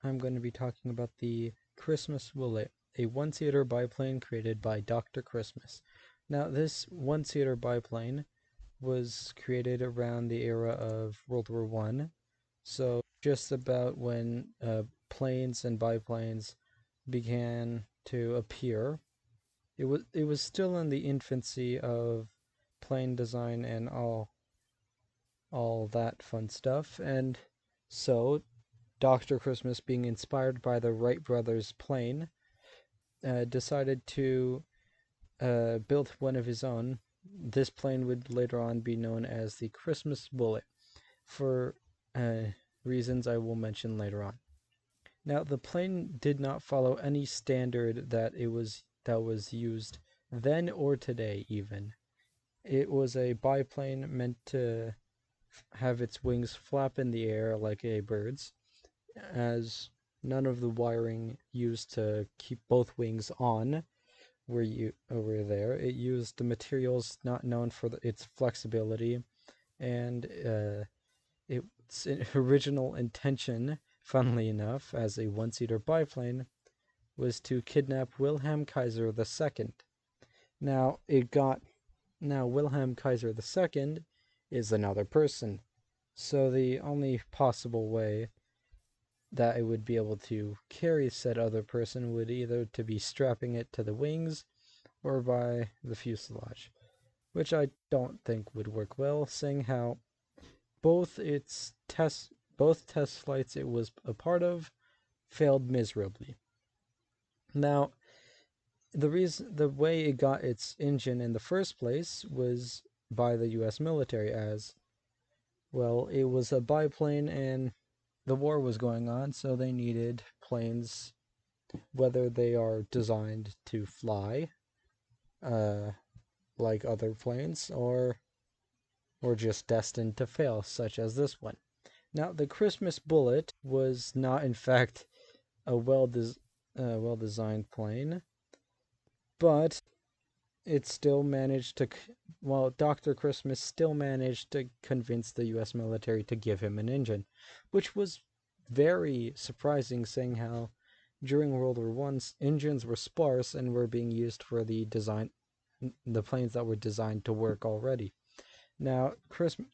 I'm going to be talking about the Christmas Bullet, a one-seater biplane created by Dr. Christmas. Now, this one-seater biplane was created around the era of World War One, so just about when planes and biplanes began to appear. It was still in the infancy of plane design and all that fun stuff, and so Dr. Christmas, being inspired by the Wright brothers' plane, decided to build one of his own. This plane would later on be known as the Christmas Bullet, for reasons I will mention later on. Now, the plane did not follow any standard that was used then or today even. It was a biplane meant to have its wings flap in the air like a bird's, as none of the wiring used to keep both wings on were there. It used the materials not known for its flexibility, and its original intention, funnily enough, as a one-seater biplane, was to kidnap Wilhelm Kaiser II. Now Wilhelm Kaiser II is another person, so the only possible way that it would be able to carry said other person would either to be strapping it to the wings or by the fuselage, which I don't think would work well, seeing how both test flights it was a part of failed miserably. Now, the way it got its engine in the first place was by the US military, as well, it was a biplane and the war was going on, so they needed planes, whether they are designed to fly, like other planes, or just destined to fail, such as this one. Now, the Christmas Bullet was not, in fact, a well-designed plane, but it still managed to. Well, Dr. Christmas still managed to convince the U.S. military to give him an engine, which was very surprising, seeing how during World War One engines were sparse and were being used for the planes that were designed to work already. Now,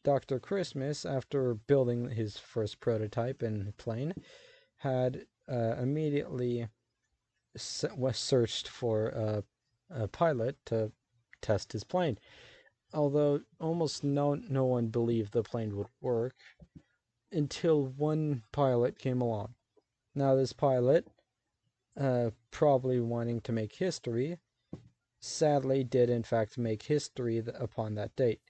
Dr. Christmas, after building his first prototype and plane, had immediately searched for a pilot to test his plane. Although almost no one believed the plane would work until one pilot came along. Now, this pilot, probably wanting to make history, sadly did in fact make history upon that date.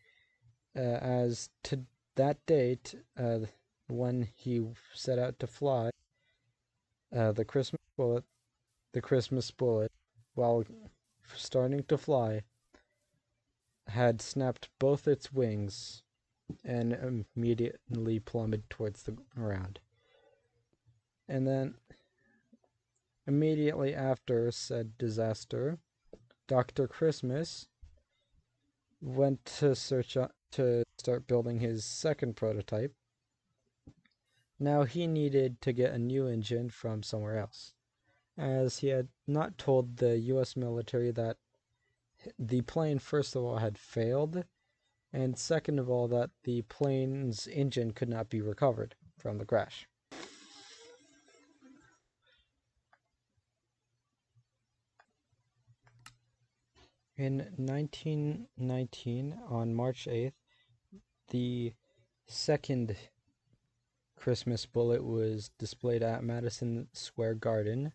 As to that date, when he set out to fly the Christmas Bullet, while starting to fly, had snapped both its wings and immediately plummeted towards the ground. And then, immediately after said disaster, Dr. Christmas went to start building his second prototype. Now he needed to get a new engine from somewhere else, as he had not told the US military that the plane, first of all, had failed, and second of all, that the plane's engine could not be recovered from the crash. In 1919, on March 8th, the second Christmas Bullet was displayed at Madison Square Garden.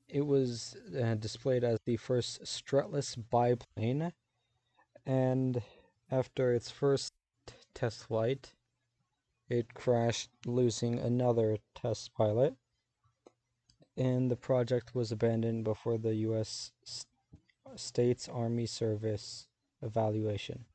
It was displayed as the first strutless biplane, and after its first test flight, it crashed, losing another test pilot, and the project was abandoned before the U.S. States Army service evaluation.